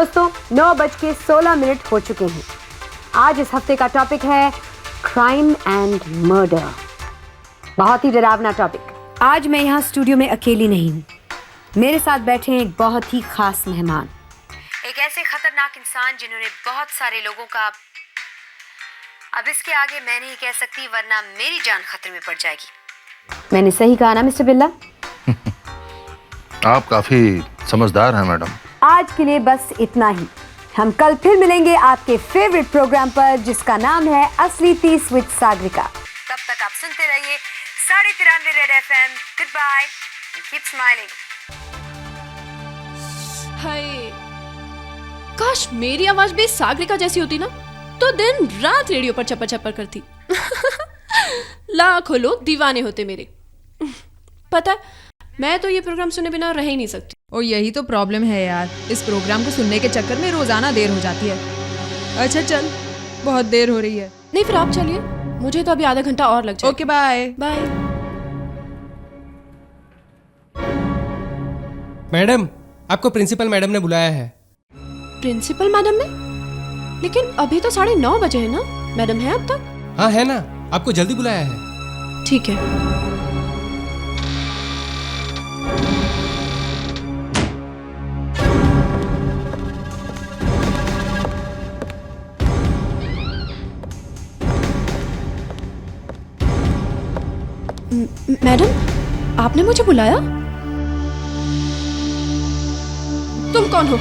दोस्तों 9:16 हो चुके हैं। आज इस हफ्ते का टॉपिक है क्राइम एंड मर्डर। बहुत ही डरावना टॉपिक। आज मैं यहाँ स्टूडियो में अकेली नहीं हूँ, मेरे साथ बैठे हैं एक बहुत ही खास मेहमान, एक ऐसे खतरनाक इंसान जिन्होंने बहुत सारे लोगों का, अब इसके आगे मैं नहीं कह सकती वरना मेरी जान खतरे में पड़ जाएगी। मैंने सही कहा ना मिस्टर बिल्ला? आप काफी समझदार हैं मैडम। आज के लिए बस इतना ही। हम कल फिर मिलेंगे आपके फेवरेट प्रोग्राम पर जिसका नाम है असली 30 विद सागरिका। तब तक आप सुनते रहिए 93.5 red FM। Goodbye, keep smiling. Hi, काश मेरी आवाज भी सागरिका जैसी होती ना, तो दिन रात रेडियो पर चप्पा चप्पा करती। लाखों लोग दीवाने होते मेरे। पता है, मैं तो ये प्रोग्राम सुने बिना रह ही नहीं सकती। और यही तो प्रॉब्लम है यार, इस प्रोग्राम को सुनने के चक्कर में रोजाना देर हो जाती है। अच्छा चल, बहुत देर हो रही है। नहीं फिर आप चलिए, मुझे तो अभी आधा घंटा और लग जाएगा। Okay bye bye. मैडम, आपको प्रिंसिपल मैडम ने बुलाया है। प्रिंसिपल मैडम ने? लेकिन अभी तो 9:30 बजे है ना, मैडम है अब तक? हाँ है ना, आपको जल्दी बुलाया है। ठीक है। मैडम, आपने मुझे बुलाया? तुम कौन हो?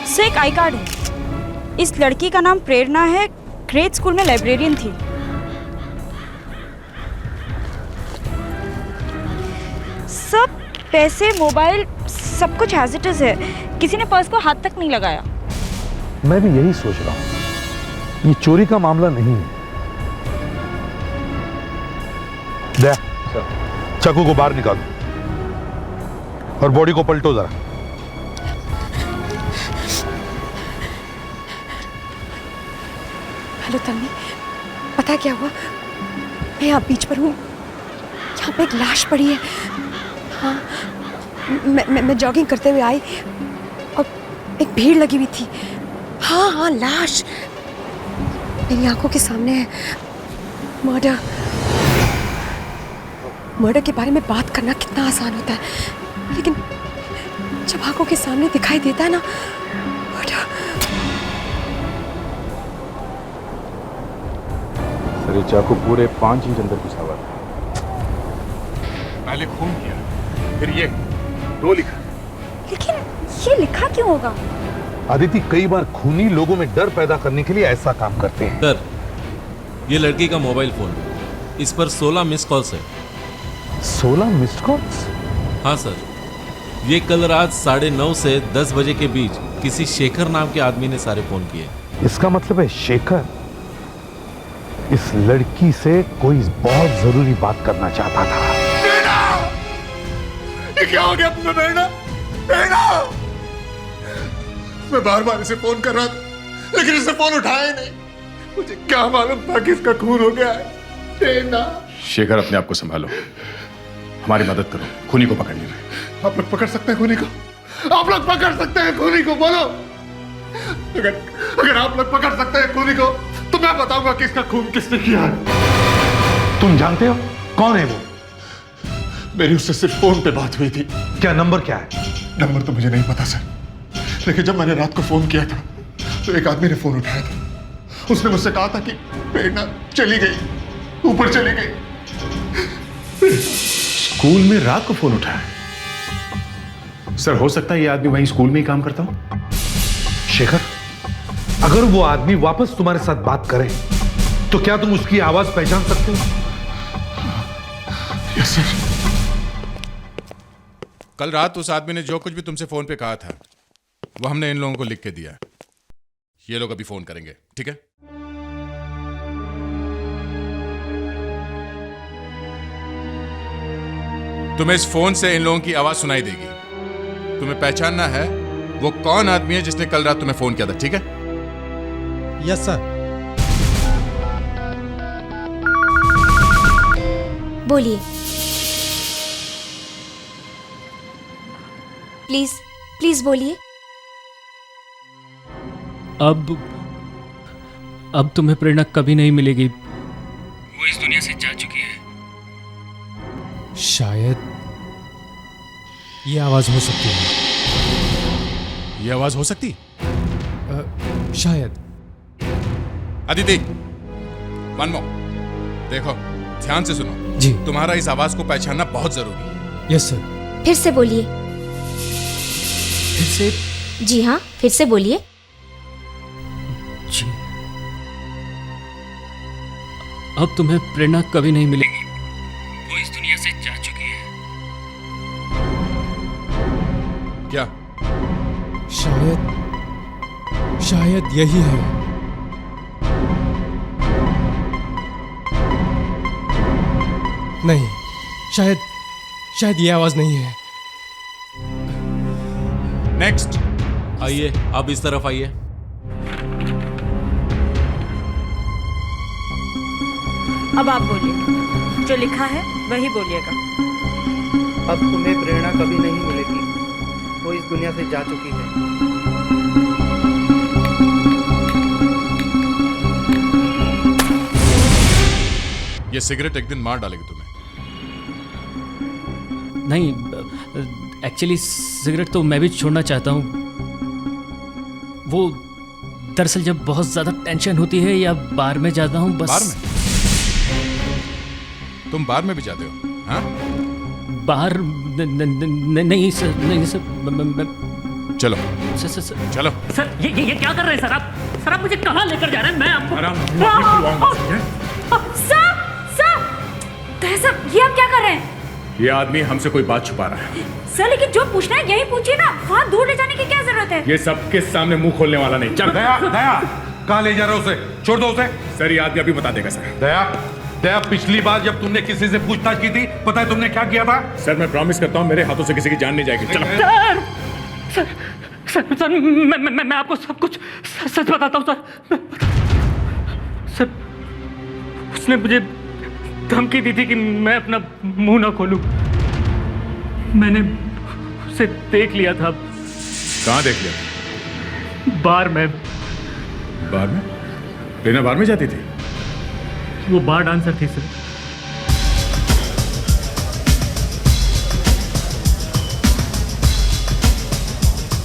से एक आई कार्ड है। इस लड़की का नाम प्रेरणा है, ग्रेड स्कूल में लाइब्रेरियन थी। सब पैसे, मोबाइल, सब कुछ एज इट इज है। किसी ने पर्स को हाथ तक नहीं लगाया। मैं भी यही सोच रहा हूँ, ये चोरी का मामला नहीं है। दे, चाकू को बाहर निकालो और बॉडी को पलटो जरा। हेलो तन्वी, पता क्या हुआ? मैं यहाँ बीच पर हूँ, यहाँ पे एक लाश पड़ी है। हाँ, मैं जॉगिंग करते हुए आई और एक भीड़ लगी हुई थी। हाँ, लाश मेरी आंखों के सामने है। मर्डर के बारे में बात करना कितना आसान होता है, लेकिन जब आंखों के सामने दिखाई देता है ना मर्डर। सर, ये चाकू पूरे 5 इंच अंदर घुसा हुआ था। पहले खून किया, फिर ये 2 लिखा। लेकिन ये लिखा क्यों होगा? आदिति, कई बार खूनी लोगों में डर पैदा करने के लिए ऐसा काम करते हैं। सर, ये लड़की का मोबाइल फोन, इस पर 16 मिस कॉल्स है। 16 मिस्ड कॉल्स? हाँ सर, ये कल रात 9:30 से 10 बजे के बीच किसी शेखर नाम के आदमी ने सारे फोन किए। इसका मतलब है शेखर इस लड़की से कोई बहुत जरूरी बात करना चाहता था। ये क्या हो गया तुम्हें प्रेरणा? मैं बार इसे फोन कर रहा था, लेकिन इसने फोन उठाया ही नहीं। मुझे क्या मालूम था कि इसका खून हो गया है। प्रेरणा। शेखर, अपने आप को संभालो, हमारी मदद करो खूनी को पकड़ने में। आप लोग पकड़ सकते हैं खूनी को? आप लोग पकड़ सकते हैं खूनी को? बोलो। अगर आप लोग पकड़ सकते हैं खूनी को, तो मैं बताऊंगा कि इसका खून किसने किया है। तुम जानते हो कौन है वो? मेरी उससे सिर्फ फोन पे बात हुई थी। क्या नंबर क्या है? नंबर तो मुझे नहीं पता सर, लेकिन जब मैंने रात को फोन किया था तो एक आदमी ने फोन उठाया था। उसने मुझसे कहा था कि प्रेरणा चली गई, ऊपर चली गई। स्कूल में रात को फोन उठाया? सर, हो सकता है ये आदमी वहीं स्कूल में ही काम करता हो। शेखर, अगर वो आदमी वापस तुम्हारे साथ बात करे तो क्या तुम उसकी आवाज पहचान सकते हो? Yes sir. कल रात उस आदमी ने जो कुछ भी तुमसे फोन पे कहा था वो हमने इन लोगों को लिख के दिया। ये लोग अभी फोन करेंगे, ठीक है? तुम्हें इस फोन से इन लोगों की आवाज सुनाई देगी। तुम्हें पहचानना है वो कौन आदमी है जिसने कल रात तुम्हें फोन किया था, ठीक है? Yes sir. बोलिए प्लीज, प्लीज बोलिए। अब तुम्हें प्रेरणा कभी नहीं मिलेगी, वो इस दुनिया से जा चुकी है। शायद ये आवाज हो सकती है। ये आवाज हो सकती? शायद। अदिति, वन मोर, देखो ध्यान से सुनो जी। तुम्हारा इस आवाज को पहचानना बहुत जरूरी है। Yes sir. फिर से बोलिए। फिर से? जी हाँ, फिर से बोलिए। जी। अब तुम्हें प्रेरणा कभी नहीं मिलेगी, वो इस दुनिया से जा चुकी है। क्या? शायद यही है। नहीं, शायद ये आवाज नहीं है। नेक्स्ट। आइए, अब इस तरफ आइए। अब आप बोलिए, जो लिखा है वही बोलिएगा। अब तुम्हें प्रेरणा कभी नहीं मिलेगी, वो इस दुनिया से जा चुकी है। ये सिगरेट एक दिन मार डालेगी तुम्हें। नहीं, एक्चुअली सिगरेट तो मैं भी छोड़ना चाहता हूँ। वो दरअसल जब बहुत ज्यादा टेंशन होती है या बार में जाता हूँ बस। बार में? तुम बार में भी जाते हो? हाँ? बाहर नहीं सर। चलो चलो। सर ये क्या कर रहे हैं सर आप? सर आप मुझे कहाँ लेकर जा रहे हैं? मैं आपको सर, ये आप क्या कर रहे हैं? ये आदमी हमसे कोई बात छुपा रहा है। सर लेकिन जो पूछना है यही पूछिए ना, वहाँ दूर ले जाने की क्या जरूरत है? ये सबके सामने मुंह खोलने वाला नहीं। चल दया, कहाँ ले जा रहे हो उसे? छोड़ दो उसे। सर, ये आदमी अभी बता देगा सर। दया, पिछली बार जब तुमने किसी से पूछताछ की थी, पता है तुमने क्या किया था? सर मैं प्रॉमिस करता हूँ मेरे हाथों से किसी की जान नहीं जाएगी। चलो। सर मैं आपको सब कुछ सच बताता हूँ सर। उसने मुझे धमकी दी थी कि मैं अपना मुंह ना खोलूं। मैंने उसे देख लिया था। कहाँ देख लिया? बार में। बार में? प्रेरणा बार में जाती थी? वो बार डांसर थी सर।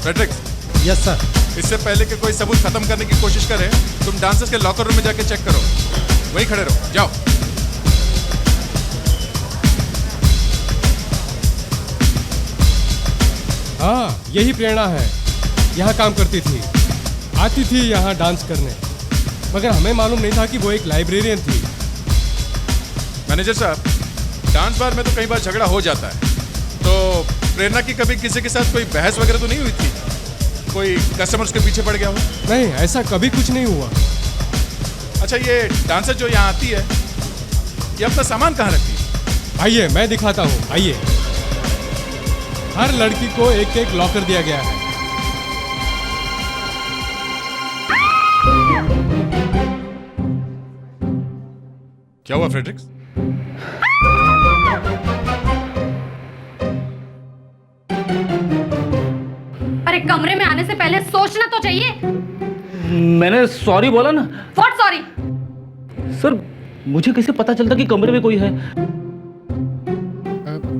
फ्रेडरिक। Yes sir. इससे पहले कि कोई सबूत खत्म करने की कोशिश करें, तुम डांसर्स के लॉकर रूम में जाके चेक करो। वहीं खड़े रहो, जाओ। हाँ, यही प्रेरणा है। यहाँ काम करती थी, आती थी यहाँ डांस करने, मगर हमें मालूम नहीं था कि वो एक लाइब्रेरियन थी। मैनेजर साहब, डांस बार में तो कई बार झगड़ा हो जाता है, तो प्रेरणा की कभी किसी के साथ कोई बहस वगैरह तो नहीं हुई थी? कोई कस्टमर्स के पीछे पड़ गया हो? नहीं, ऐसा कभी कुछ नहीं हुआ। अच्छा, ये डांसर जो यहाँ आती है, ये अपना सामान कहाँ रखती है? आइए मैं दिखाता हूँ, आइए। हर लड़की को एक एक लॉकर दिया गया है। क्या हुआ फ्रेडरिक्स? अरे कमरे में आने से पहले सोचना तो चाहिए। मैंने सॉरी बोला ना। What sorry? सर मुझे कैसे पता चलता कि कमरे में कोई है?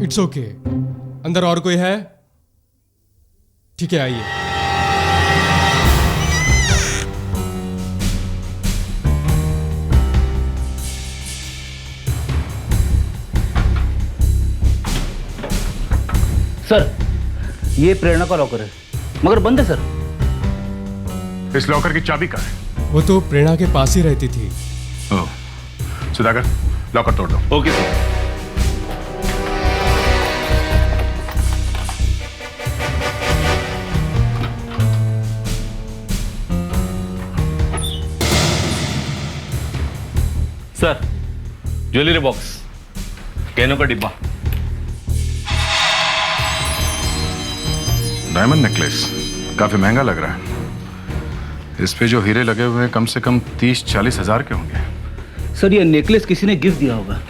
It's okay. अंदर और कोई है? ठीक है, आइए। सर ये प्रेरणा का लॉकर है, मगर बंद है सर। इस लॉकर की चाबी कहाँ है? वो तो प्रेरणा के पास ही रहती थी। ओह, सुधाकर लॉकर तोड़ दो। Okay sir. Sir, jewellery box, कैनों का डिब्बा, डायमंड नेकलेस, काफी महंगा लग रहा है। इस पे जो हीरे लगे हुए हैं कम से कम 30-40 हजार के होंगे। सर ये नेकलेस किसी ने गिफ्ट दिया होगा।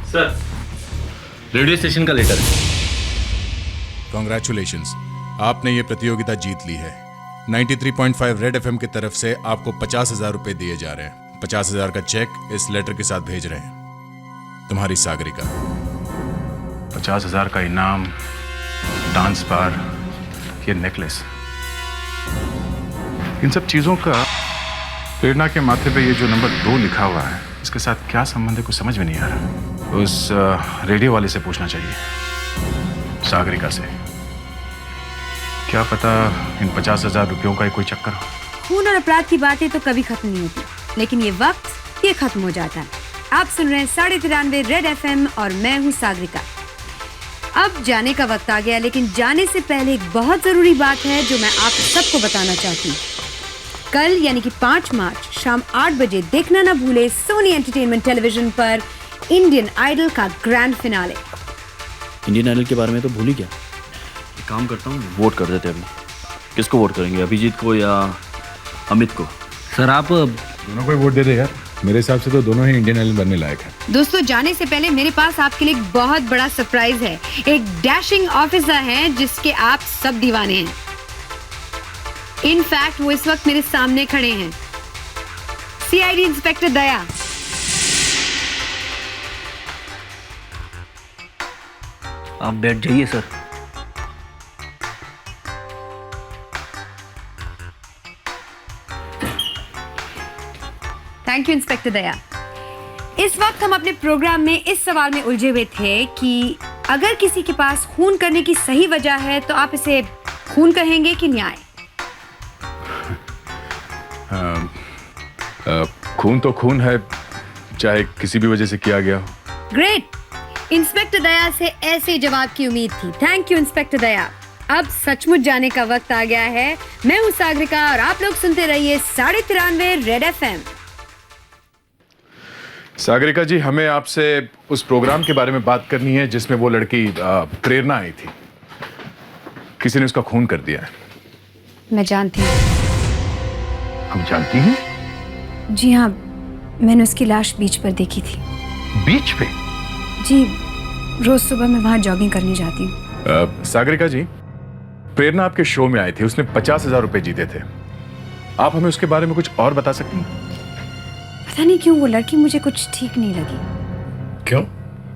सर रेडियो स्टेशन का लेटर है। कॉन्ग्रेचुलेशंस, आपने ये प्रतियोगिता जीत ली है। 93.5 रेड एफएम की तरफ से आपको 50,000 रुपए दिए जा रहे हैं। 50,000 का चेक इस लेटर के साथ भेज रहे हैं। तुम्हारी सागरिका। 50,000 का इनाम, डांस बार, ये नेकलेस, इन सब चीजों का प्रेरणा के माथे पे ये जो नंबर 2 लिखा हुआ है, इसके साथ क्या संबंध है कुछ समझ में नहीं आ रहा। उस रेडियो वाले से पूछना चाहिए, सागरिका से। क्या पता इन 50,000 रुपयों का ही कोई चक्कर हो। खून और अपराध की बातें तो कभी खत्म नहीं होती, लेकिन ये वक्त ये खत्म हो जाता है। आप सुन रहे हैं 93.5 रेड एफएम और मैं हूँ सागरिका। अब जाने का वक्त आ गया, लेकिन जाने से पहले एक बहुत जरूरी बात है जो मैं आप सबको बताना चाहती हूँ। कल यानी कि 5 मार्च शाम 8 बजे देखना ना भूले सोनी एंटरटेनमेंट टेलीविजन पर इंडियन आइडल का ग्रैंड फिनाले। इंडियन आइडल के बारे में तो भूल ही गया। एक काम करता हूँ, वोट कर देते हैं अभी। किसको वोट करेंगे, अभिजीत को या अमित को? सर आप दोनों को ही वोट दे दे यार। मेरे हिसाब से तो दोनों ही इंडियन आइडल बनने लायक है। दोस्तों, जाने से पहले मेरे पास आपके लिए एक बहुत बड़ा सरप्राइज है। एक डैशिंग ऑफिसर है जिसके आप सब दीवाने हैं। इनफैक्ट वो इस वक्त मेरे सामने खड़े हैं। सीआईडी इंस्पेक्टर दया। आप बैठ जाइए सर। थैंक यू इंस्पेक्टर दया। इस वक्त हम अपने प्रोग्राम में इस सवाल में उलझे हुए थे कि अगर किसी के पास खून करने की सही वजह है तो आप इसे खून कहेंगे कि न्याय? खून तो खून है, चाहे किसी भी वजह से किया गया हो। ग्रेट, इंस्पेक्टर दया से ऐसे जवाब की उम्मीद थी। थैंक यू इंस्पेक्टर दया। अब सचमुच जाने का वक्त आ गया है। मैं हूँ सागरिका और आप लोग सुनते रहिए 93.5 रेड एफएम। सागरिका जी, हमें आपसे उस प्रोग्राम के बारे में बात करनी है जिसमें वो लड़की प्रेरणा आई थी। किसी ने उसका खून कर दिया है। मैं जानती हूँ। हम जानती हैं? जी हाँ, मैंने उसकी लाश बीच पर देखी थी। बीच पे? जी, रोज सुबह मैं वहाँ जॉगिंग करने जाती हूँ। सागरिका जी, प्रेरणा आपके शो में आई थी, उसने 50,000 रुपए जीते थे। आप हमें उसके बारे में कुछ और बता सकती हैं? पता नहीं क्यों वो लड़की मुझे कुछ ठीक नहीं लगी। क्यों?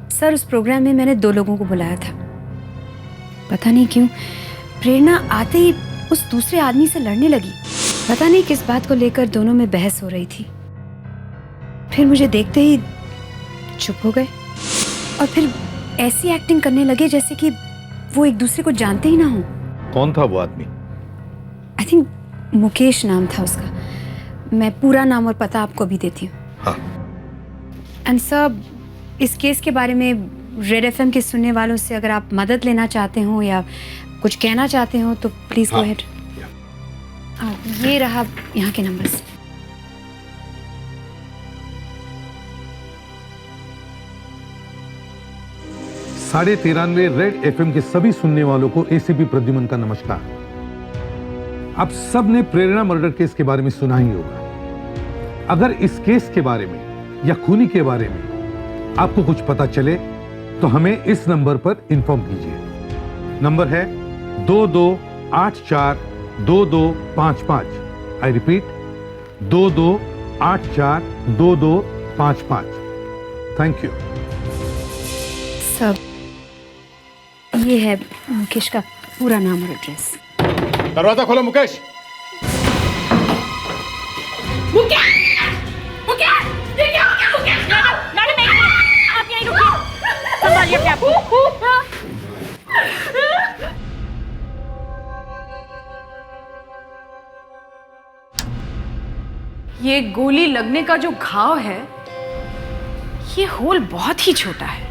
सर, उस प्रोग्राम में मैंने 2 लोगों को बुलाया था। पता नहीं क्यों प्रेरणा आते ही उस दूसरे आदमी से लड़ने लगी। पता नहीं किस बात को लेकर दोनों में बहस हो रही थी। फिर मुझे देखते ही चुप हो गए और फिर ऐसी एक्टिंग करने लगे जैसे कि वो एक दूसरे को जानते ही ना हो। कौन था वो आदमी? आई थिंक मुकेश नाम था उसका। मैं पूरा नाम और पता आपको भी देती हूँ। हाँ। एंड सर, इस केस के बारे में रेड एफएम के सुनने वालों से अगर आप मदद लेना चाहते हो या कुछ कहना चाहते हो तो प्लीज गो अहेड। ये रहा यहाँ के नंबर्स। साढ़े 93 रेड एफएम के सभी सुनने वालों को एसीपी प्रद्युमन का नमस्कार। आप सब ने प्रेरणा मर्डर केस के बारे में सुना ही होगा। अगर इस केस के बारे में या खूनी के बारे में आपको कुछ पता चले तो हमें इस नंबर पर इन्फॉर्म कीजिए। नंबर है 22842255। I repeat, 22842255। Thank you. सब ये है मुकेश का पूरा नाम और एड्रेस। दरवाजा खोलो मुकेश। आप यहीं रुकिए, संभालिए अपने आप को। ये गोली लगने का जो घाव है, ये होल बहुत ही छोटा है।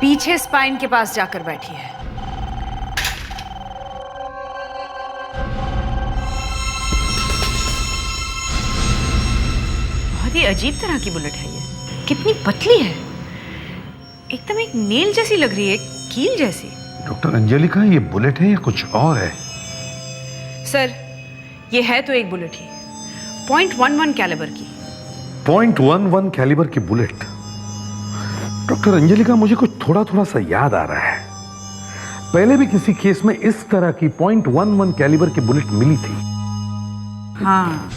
पीछे स्पाइन के पास जाकर बैठी है। बहुत ही अजीब तरह की बुलेट है ये। कितनी पतली है, एकदम एक नेल जैसी लग रही है, कील जैसी। डॉक्टर अंजलिका, ये बुलेट है या कुछ और है? सर, ये है तो एक बुलेट ही, .11 कैलिबर की। .11 कैलिबर की बुलेट। डॉक्टर अंजलि का मुझे कुछ थोड़ा थोड़ा सा याद आ रहा है, पहले भी किसी केस में इस तरह की .11 कैलिबर की बुलेट मिली थी। हाँ,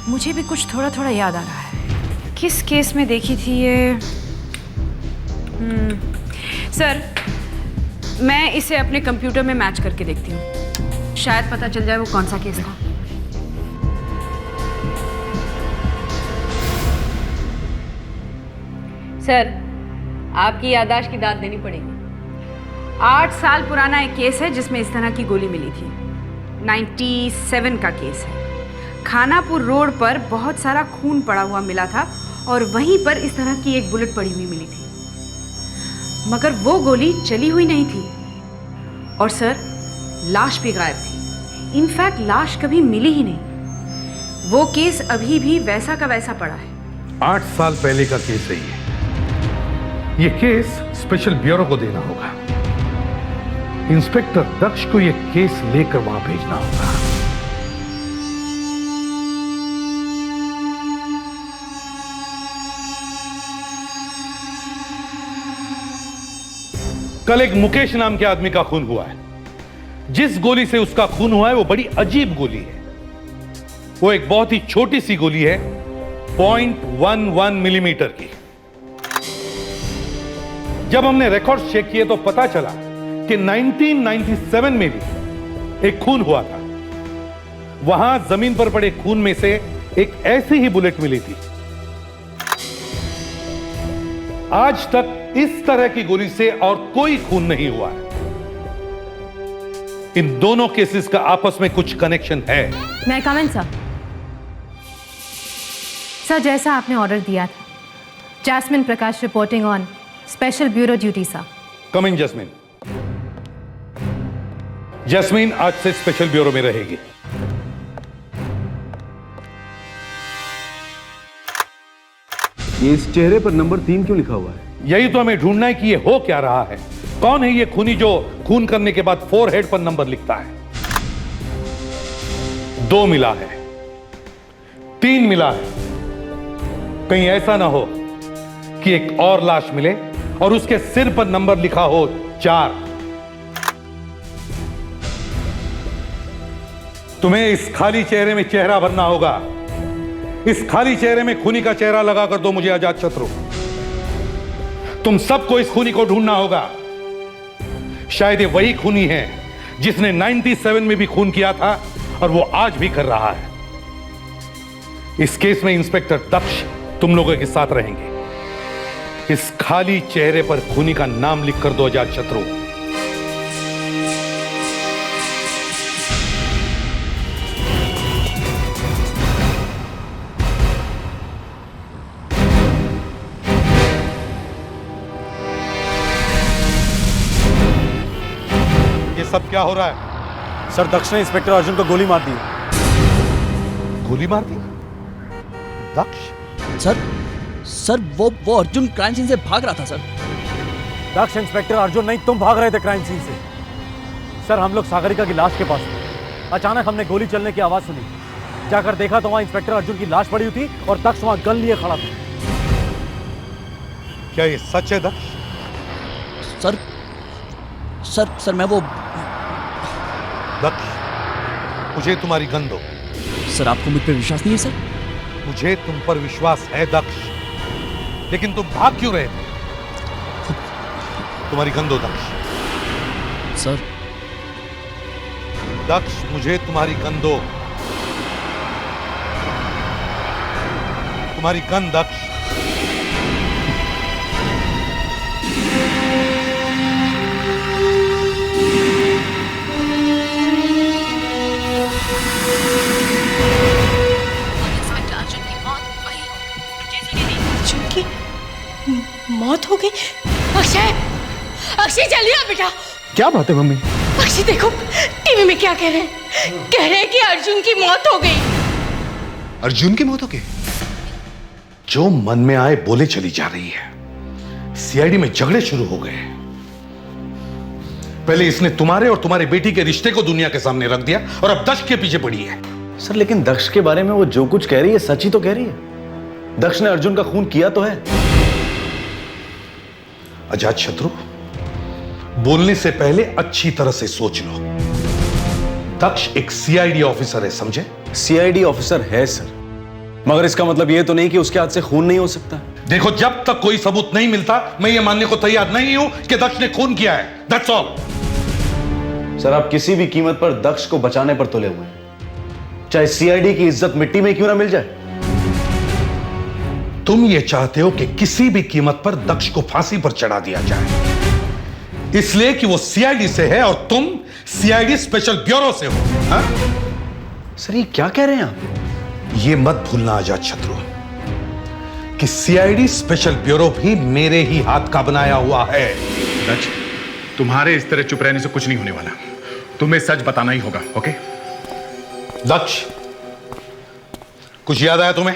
मुझे भी कुछ थोड़ा थोड़ा याद आ रहा है। किस केस में देखी थी ये? सर, मैं इसे अपने कंप्यूटर में मैच करके देखती हूँ, शायद पता चल जाए वो कौन सा केस था। सर, आपकी याददाश्त की दाद देनी पड़ेगी। 8 साल पुराना एक केस है जिसमें इस तरह की गोली मिली थी। 97 का केस है। खानापुर रोड पर बहुत सारा खून पड़ा हुआ मिला था और वहीं पर इस तरह की एक बुलेट पड़ी हुई मिली थी, मगर वो गोली चली हुई नहीं थी। और सर, लाश भी गायब थी। इनफैक्ट लाश कभी मिली ही नहीं। वो केस अभी भी वैसा का वैसा पड़ा है। 8 साल पहले का केस है ये केस स्पेशल ब्यूरो को देना होगा। इंस्पेक्टर दक्ष को ये केस लेकर वहां भेजना होगा। कल एक मुकेश नाम के आदमी का खून हुआ है। जिस गोली से उसका खून हुआ है वो बड़ी अजीब गोली है। वो एक बहुत ही छोटी सी गोली है, .11 मिलीमीटर की। जब हमने रिकॉर्ड चेक किए तो पता चला कि 1997 में भी एक खून हुआ था। वहां जमीन पर पड़े खून में से एक ऐसी ही बुलेट मिली थी। आज तक इस तरह की गोली से और कोई खून नहीं हुआ है। इन दोनों केसेस का आपस में कुछ कनेक्शन है। मैं कमेंट सर, जैसा आपने ऑर्डर दिया था, Jasmine Prakash reporting on special bureau duty sir. Come in Jasmine. Jasmine आज से स्पेशल ब्यूरो में रहेगी। ये इस चेहरे पर नंबर 3 क्यों लिखा हुआ है? यही तो हमें ढूंढना है कि ये हो क्या रहा है। कौन है ये खूनी जो खून करने के बाद फोरहेड पर नंबर लिखता है? 2 मिला है, 3 मिला है। कहीं ऐसा ना हो कि एक और लाश मिले और उसके सिर पर नंबर लिखा हो 4। तुम्हें इस खाली चेहरे में चेहरा भरना होगा। इस खाली चेहरे में खूनी का चेहरा लगाकर दो मुझे अजात शत्रु। तुम सबको इस खूनी को ढूंढना होगा। शायद ये वही खूनी है जिसने 97 में भी खून किया था और वो आज भी कर रहा है। इस केस में इंस्पेक्टर दक्ष तुम लोगों के साथ रहेंगे। इस खाली चेहरे पर खूनी का नाम लिखकर दो अजात शत्रु। ये सब क्या हो रहा है? सर, दक्ष ने इंस्पेक्टर अर्जुन को गोली मार दी। गोली मार दी? दक्ष? सर वो अर्जुन क्राइम सीन से भाग रहा था सर। दक्ष, इंस्पेक्टर अर्जुन नहीं, तुम भाग रहे थे क्राइम सीन से। सर, हम लोग सागरिका की लाश के पास थे। अचानक हमने गोली चलने की आवाज सुनी। जाकर देखा तो वहां इंस्पेक्टर अर्जुन की लाश पड़ी हुई थी और दक्ष वहां गन लिए खड़ा था। क्या ये सच है दक्ष? सर मैं वो दक्ष, मुझे तुम्हारी गन दो। सर, आपको मुझ पर विश्वास नहीं है सर? मुझे तुम पर विश्वास है दक्ष, लेकिन तुम भाग क्यों रहे थे? तुम्हारी गन दो दक्ष। सर। दक्ष, मुझे तुम्हारी गन दो। तुम्हारी गन दक्ष। मौत हो गई। अक्षय, अक्षय जल्दी आ बेटा। क्या बात है मम्मी? अक्षय देखो टीवी में क्या कह रहे हैं। कह रहे हैं कि अर्जुन की मौत हो गई। अर्जुन की मौत हो गई? जो मन में आए बोले चली जा रही है। सीआईडी में झगड़े शुरू हो गए। पहले इसने तुम्हारे और तुम्हारी बेटी के रिश्ते को दुनिया के सामने रख दिया और अब दक्ष के पीछे पड़ी है। सर लेकिन दक्ष के बारे में वो जो कुछ कह रही है सच ही तो कह रही है। दक्ष ने अर्जुन का खून किया तो है। अजात शत्रु, बोलने से पहले अच्छी तरह से सोच लो। दक्ष एक सीआईडी ऑफिसर है, समझे? सीआईडी ऑफिसर है सर, मगर इसका मतलब यह तो नहीं कि उसके हाथ से खून नहीं हो सकता। देखो, जब तक कोई सबूत नहीं मिलता मैं ये मानने को तैयार नहीं हूं कि दक्ष ने खून किया है। That's all. सर आप किसी भी कीमत पर दक्ष को बचाने पर तुले हुए हैं, चाहे सीआईडी की इज्जत मिट्टी में क्यों ना मिल जाए। तुम ये चाहते हो कि किसी भी कीमत पर दक्ष को फांसी पर चढ़ा दिया जाए, इसलिए कि वो सीआईडी से है और तुम सीआईडी स्पेशल ब्यूरो से हो। हा? सर ये क्या कह रहे हैं आप? ये मत भूलना अजात शत्रु कि सीआईडी स्पेशल ब्यूरो भी मेरे ही हाथ का बनाया हुआ है। दक्ष, तुम्हारे इस तरह चुप रहने से कुछ नहीं होने वाला। तुम्हें सच बताना ही होगा, ओके? दक्ष, कुछ याद आया तुम्हें?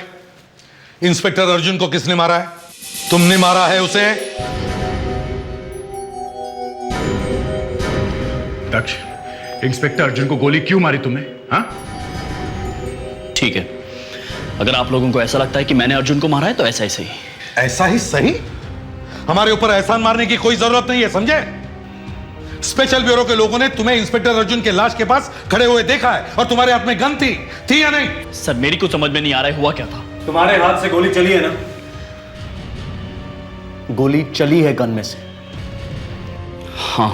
इंस्पेक्टर अर्जुन को किसने मारा है? तुमने मारा है उसे। दक्ष, इंस्पेक्टर अर्जुन को गोली क्यों मारी तुमने? हाँ? ठीक है, अगर आप लोगों को ऐसा लगता है कि मैंने अर्जुन को मारा है तो ऐसा ही सही। ऐसा ही सही? हमारे ऊपर एहसान मारने की कोई जरूरत नहीं है, समझे? स्पेशल ब्यूरो के लोगों ने तुम्हें इंस्पेक्टर अर्जुन के लाश के पास खड़े हुए देखा है और तुम्हारे हाथ में गन थी या नहीं? सर मेरी कुछ समझ में नहीं आ रहा है, हुआ क्या था? तुम्हारे हाथ से गोली चली है ना? गोली चली है गन में से। हाँ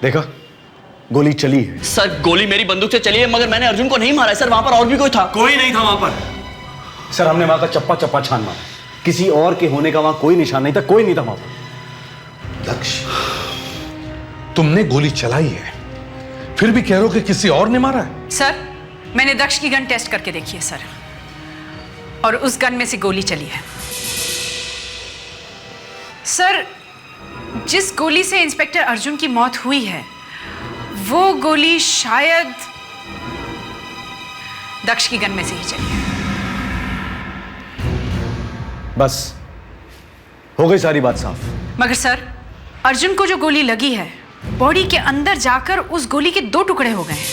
देखा, गोली चली है। सर गोली मेरी बंदूक से चली है, मगर मैंने अर्जुन को नहीं मारा है सर। वहां पर और भी कोई था? कोई नहीं था वहां पर सर। हमने वहां का चप्पा चप्पा छान मारा, किसी और के होने का वहां कोई निशान नहीं था, कोई नहीं था वहां पर। दक्ष, तुमने गोली चलाई है, फिर भी कह रहे हो कि किसी और ने मारा है? सर, मैंने दक्ष की गन टेस्ट करके देखी है सर, और उस गन में से गोली चली है। सर, जिस गोली से इंस्पेक्टर अर्जुन की मौत हुई है वो गोली शायद दक्ष की गन में से ही चली है। बस हो गई सारी बात साफ। मगर सर, अर्जुन को जो गोली लगी है बॉडी के अंदर जाकर उस गोली के 2 टुकड़े हो गए हैं।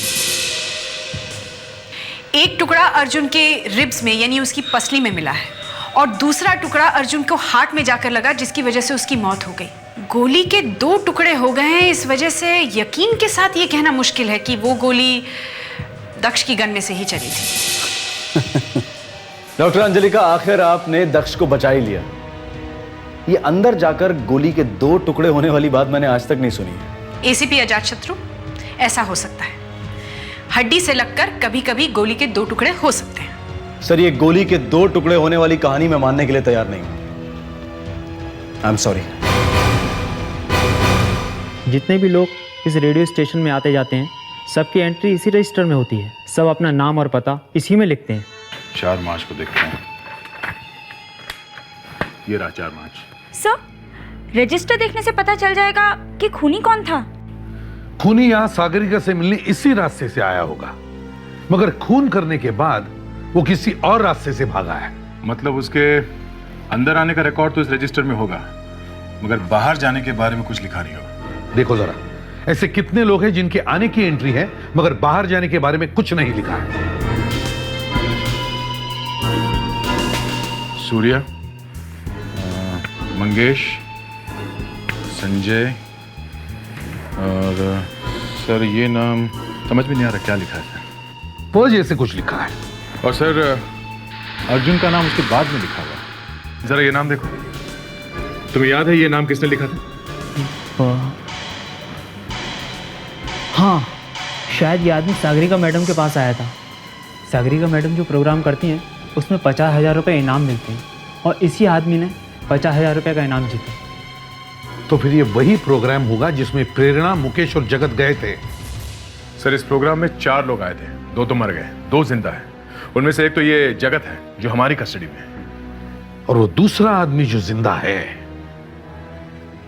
एक टुकड़ा अर्जुन के रिब्स में यानी उसकी पसली में मिला है और दूसरा टुकड़ा अर्जुन को हार्ट में जाकर लगा, जिसकी वजह से उसकी मौत हो गई। गोली के 2 टुकड़े हो गए हैं, इस वजह से यकीन के साथ ये कहना मुश्किल है कि वो गोली दक्ष की गन में से ही चली थी। डॉक्टर अंजलिका, आखिर आपने दक्ष को बचा ही लिया। ये अंदर जाकर गोली के 2 टुकड़े होने वाली बात मैंने आज तक नहीं सुनी है। एसीपी अजात शत्रु, ऐसा हो सकता है, हड्डी से लगकर कभी कभी गोली के 2 टुकड़े हो सकते हैं। सर ये गोली के 2 टुकड़े होने वाली कहानी मैं मानने के लिए तैयार नहीं हूं। I am sorry. जितने भी लोग इस रेडियो स्टेशन में आते जाते हैं सबकी एंट्री इसी रजिस्टर में होती है। सब अपना नाम और पता इसी में लिखते हैं। 4 मार्च को देखते हैं। ये रहा 4 मार्च। सर, रजिस्टर देखने से पता चल जाएगा कि खूनी कौन था। खूनी यहां सागरिका से मिलने इसी रास्ते से आया होगा, मगर खून करने के बाद वो किसी और रास्ते से भागा है। मतलब उसके अंदर आने का रिकॉर्ड तो इस रजिस्टर में होगा, मगर बाहर जाने के बारे में कुछ लिखा नहीं होगा। देखो जरा, ऐसे कितने लोग हैं जिनके आने की एंट्री है मगर बाहर जाने के बारे में कुछ नहीं लिखा है। सूर्या, मंगेश, संजय और सर ये नाम समझ में नहीं आ रहा क्या लिखा है। वो जैसे कुछ लिखा है। और सर अर्जुन का नाम उसके बाद में लिखा हुआ। जरा ये नाम देखो, तुम्हें याद है ये नाम किसने लिखा था? हाँ, शायद ये आदमी सागरिका मैडम के पास आया था। सागरिका मैडम जो प्रोग्राम करती हैं उसमें 50,000 रुपये इनाम मिलते हैं और इसी आदमी ने 50,000 रुपये का इनाम जीता। तो फिर ये वही प्रोग्राम होगा जिसमें प्रेरणा, मुकेश और जगत गए थे। सर इस प्रोग्राम में 4 लोग आए थे, 2 तो मर गए, 2 जिंदा है। उनमें से एक तो ये जगत है जो हमारी कस्टडी में है, और वो दूसरा आदमी जो जिंदा है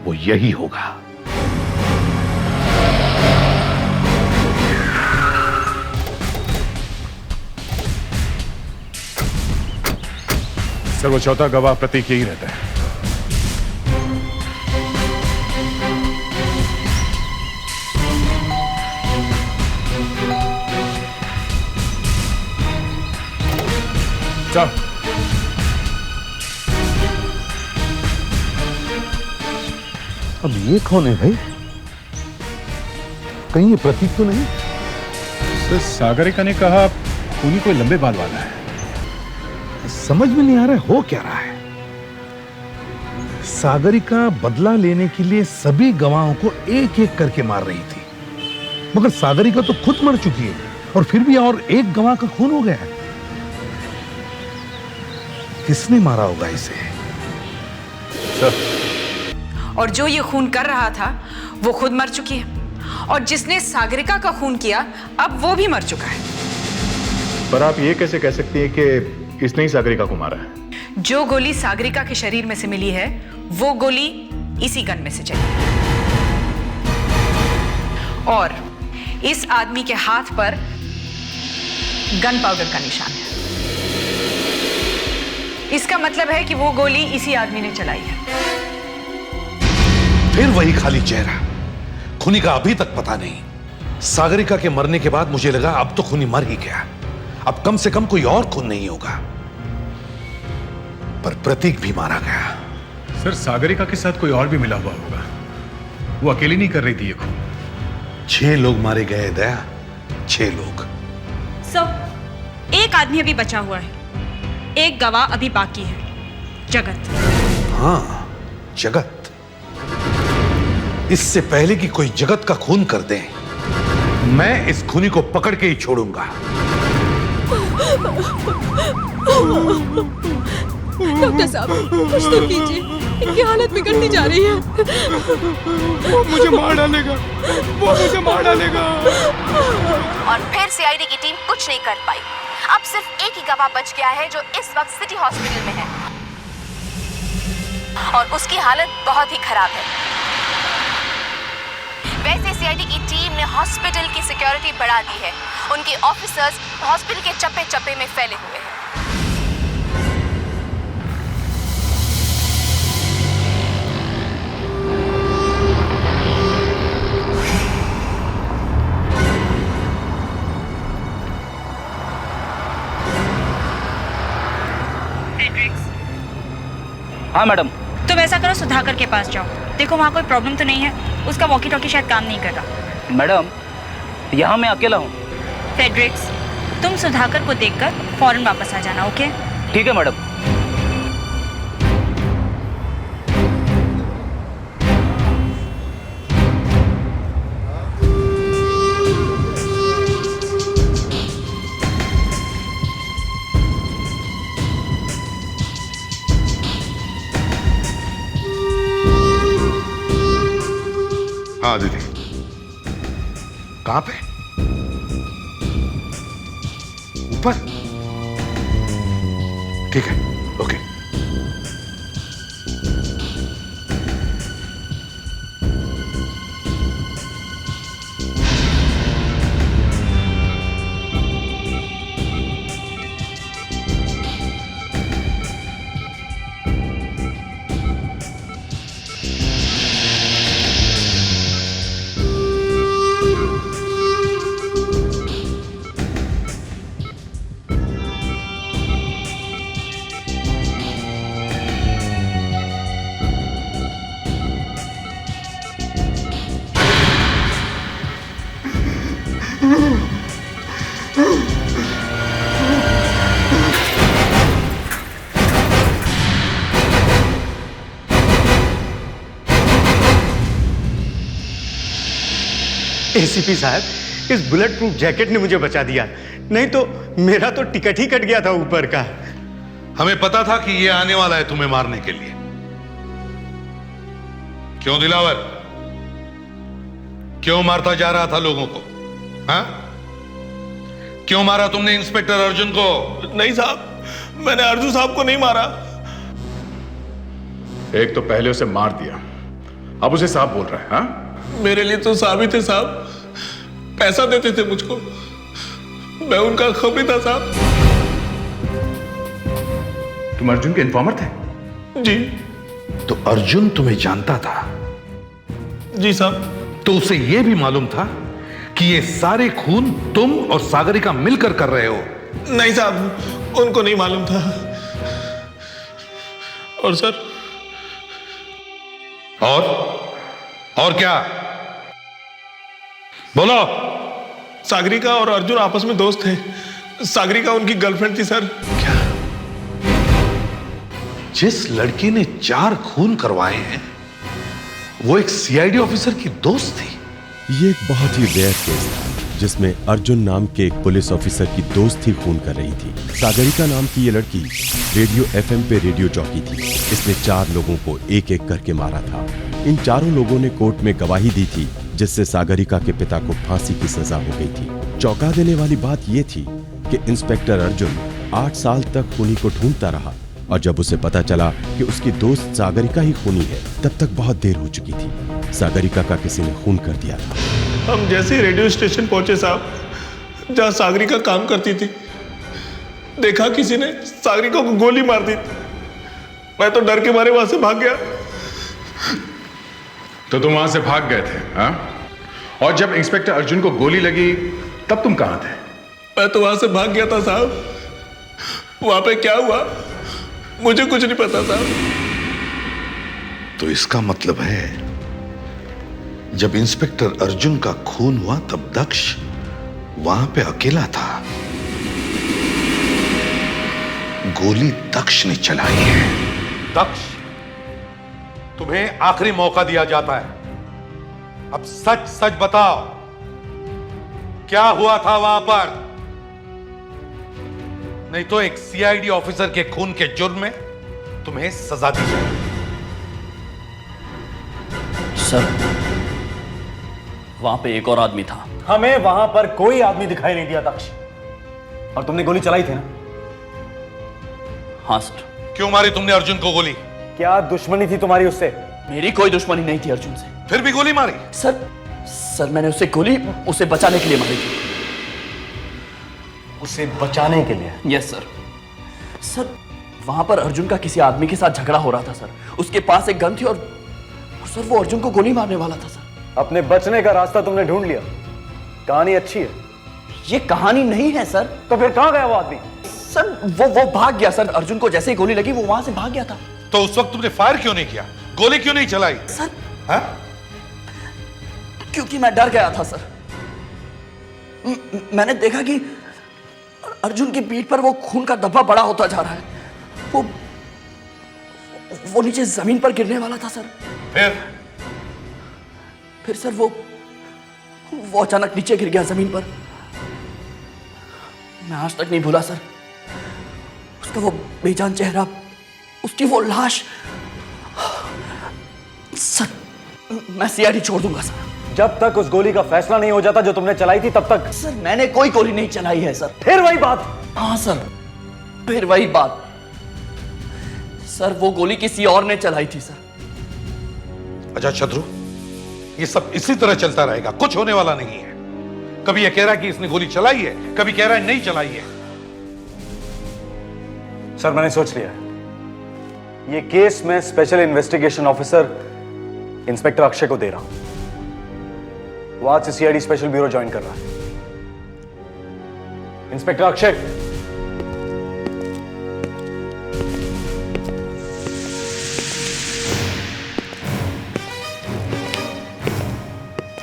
वो यही होगा। सर वो चौथा गवाह प्रतीक यही रहता है। जाओ। अब ये कौन है भाई? कहीं ये प्रतीक तो नहीं? सर सागरिका ने कहा खूनी कोई लंबे बाल वाला है। समझ में नहीं आ रहा है हो क्या रहा है। सागरिका बदला लेने के लिए सभी गवाहों को एक एक करके मार रही थी, मगर सागरिका तो खुद मर चुकी है और फिर भी और एक गवाह का खून हो गया है। किसने मारा होगा इसे? और जो ये खून कर रहा था वो खुद मर चुकी है, और जिसने सागरिका का खून किया अब वो भी मर चुका है। पर आप ये कैसे कह सकती हैं कि इसने ही सागरिका को मारा है? जो गोली सागरिका के शरीर में से मिली है वो गोली इसी गन में से चली, और इस आदमी के हाथ पर गन पाउडर का निशान है। इसका मतलब है कि वो गोली इसी आदमी ने चलाई है। फिर वही खाली चेहरा। खूनी का अभी तक पता नहीं। सागरिका के मरने के बाद मुझे लगा अब तो खूनी मर ही गया, अब कम से कम कोई और खून नहीं होगा, पर प्रतीक भी मारा गया। सर सागरिका के साथ कोई और भी मिला हुआ होगा, वो अकेली नहीं कर रही थी ये खून। 6 लोग मारे गए दया, 6 लोग। सर एक आदमी अभी बचा हुआ है, एक गवाह अभी बाकी है, जगत। हाँ जगत। इससे पहले कि कोई जगत का खून कर दे, मैं इस खूनी को पकड़ के ही छोड़ूंगा। डॉक्टर साहब कुछ तो कीजिए, इनकी हालत बिगड़ती जा रही है। वो मुझे मार डालेगा, वो मुझे मार डालेगा। और फिर सीआईडी की टीम कुछ नहीं कर पाई। अब सिर्फ एक ही गवाह बच गया है जो इस वक्त सिटी हॉस्पिटल में है, और उसकी हालत बहुत ही खराब है। वैसे सीआईडी की टीम ने हॉस्पिटल की सिक्योरिटी बढ़ा दी है, उनके ऑफिसर्स हॉस्पिटल के चप्पे चप्पे में फैले हुए हैं। हाँ मैडम। तुम ऐसा करो, सुधाकर के पास जाओ, देखो वहाँ कोई प्रॉब्लम तो नहीं है। उसका वॉकी टॉकी शायद काम नहीं कर रहा। मैडम यहाँ मैं अकेला हूँ। फ्रेडरिक्स, तुम सुधाकर को देखकर फौरन वापस आ जाना, ओके? ठीक है मैडम। हाँ दीदी। कहां पे? ऊपर? ठीक है, ओके। एसीपी साहब, इस बुलेट प्रूफ जैकेट ने मुझे बचा दिया, नहीं तो मेरा तो टिकट ही कट गया था ऊपर का। हमें पता था कि ये आने वाला है तुम्हें मारने के लिए। क्यों दिलावर, क्यों मारता जा रहा था लोगों को? हाँ? क्यों मारा तुमने इंस्पेक्टर अर्जुन को? नहीं साहब, मैंने अर्जुन साहब को नहीं मारा। एक तो पहले उसे मार दिया, अब उसे साहब बोल रहा है। हाँ? मेरे लिए तो साहब ही थे साहब, पैसा देते थे मुझको, मैं उनका खबरी था साहब। तुम अर्जुन के इन्फॉर्मर थे? जी। तो अर्जुन तुम्हें जानता था? जी साहब। तो उसे यह भी मालूम था कि ये सारे खून तुम और सागरिका मिलकर कर रहे हो? नहीं साहब, उनको नहीं मालूम था। और सर और क्या बोलो? सागरिका और अर्जुन आपस में दोस्त थे। सागरिका उनकी गर्लफ्रेंड थी सर। जिस लड़की ने 4 खून करवाए हैं वो एक सीआईडी ऑफिसर की दोस्त थी। ये एक बहुत ही रेयर केस था जिसमें अर्जुन नाम के एक पुलिस ऑफिसर की दोस्त ही खून कर रही थी। सागरिका नाम की ये लड़की रेडियो एफएम पे रेडियो जॉकी थी। इसने 4 लोगों को एक एक करके मारा था। इन चारों लोगों ने कोर्ट में गवाही दी थी जिससे सागरिका के पिता को फांसी की सजा हो गई थी। चौंका देने वाली बात यह थी कि इंस्पेक्टर अर्जुन 8 साल तक खूनी को ढूंढता रहा और जब उसे पता चला कि उसकी दोस्त सागरिका ही खूनी है तब तक बहुत देर हो चुकी थी। सागरिका का किसी ने खून कर दिया था। हम जैसे ही रेडियो स्टेशन पहुंचे साहब, जहां सागरिका काम करती थी, देखा किसी ने सागरिका को गोली मार दी। मैं तो डर के मारे वहां से भाग गया। तो तुम वहां से भाग गए थे? हाँ? और जब इंस्पेक्टर अर्जुन को गोली लगी तब तुम कहां थे? मैं तो वहां से भाग गया था साहब। वहां पे क्या हुआ मुझे कुछ नहीं पता साहब। तो इसका मतलब है जब इंस्पेक्टर अर्जुन का खून हुआ तब दक्ष वहां पे अकेला था। गोली दक्ष ने चलाई है। दक्ष, तुम्हें आखिरी मौका दिया जाता है। अब सच सच बताओ, क्या हुआ था वहां पर? नहीं तो एक सीआईडी ऑफिसर के खून के जुर्म में तुम्हें सजा दी जाएगी। सर, वहां पे एक और आदमी था। हमें वहां पर कोई आदमी दिखाई नहीं दिया दक्ष। और तुमने गोली चलाई थी ना? हाँ सर। क्यों मारी तुमने अर्जुन को गोली? क्या दुश्मनी थी तुम्हारी उससे? मेरी कोई दुश्मनी नहीं थी अर्जुन से। फिर भी गोली मारी? सर मैंने उसे गोली उसे बचाने के लिए मारी थी। उसे बचाने के लिए? Yes sir. सर, वहां पर अर्जुन का किसी आदमी के साथ झगड़ा हो रहा था सर। उसके पास एक गन थी और सर वो अर्जुन को गोली मारने वाला था सर। अपने बचने का रास्ता तुमने ढूंढ लिया। कहानी अच्छी है। ये कहानी नहीं है सर। तो फिर कहां गया वो आदमी? सर वो भाग गया सर। अर्जुन को जैसे ही गोली लगी वो वहां से भाग गया था। तो उस वक्त तुमने फायर क्यों नहीं किया? गोली क्यों नहीं चलाई? सर, हाँ? क्योंकि मैं डर गया था सर। मैंने देखा कि अर्जुन की पीठ पर वो खून का धब्बा बड़ा होता जा रहा है। वो नीचे जमीन पर गिरने वाला था सर। फिर सर वो अचानक नीचे गिर गया जमीन पर। मैं आज तक नहीं भूला सर उसका वो बेजान चेहरा, उसकी वो लाश। सर, मैं सीआईडी छोड़ दूंगा सर। जब तक उस गोली का फैसला नहीं हो जाता जो तुमने चलाई थी तब तक। सर, मैंने कोई गोली नहीं चलाई है सर। फिर वही बात? हाँ सर, फिर वही बात। सर, वो गोली किसी और ने चलाई थी सर। अच्छा शत्रु, ये सब इसी तरह चलता रहेगा, कुछ होने वाला नहीं है। कभी ये कह रहा है कि इसने गोली चलाई है, कभी कह रहा है नहीं चलाई है। सर, मैंने सोच लिया, ये केस मैं special investigation officer inspector Akshay को दे रहा हूं। वो आज से सीआईडी स्पेशल ब्यूरो ज्वाइन कर रहा है। Inspector Akshay,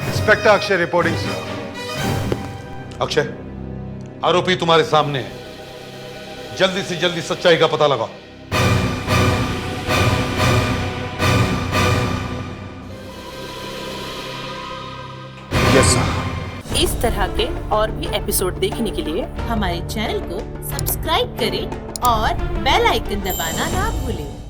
inspector Akshay reporting sir. Akshay, आरोपी तुम्हारे सामने है, जल्दी से जल्दी सच्चाई का पता लगाओ। Yes sir. इस तरह के और भी एपिसोड देखने के लिए हमारे चैनल को सब्सक्राइब करें और बेल आइकन दबाना ना भूलें।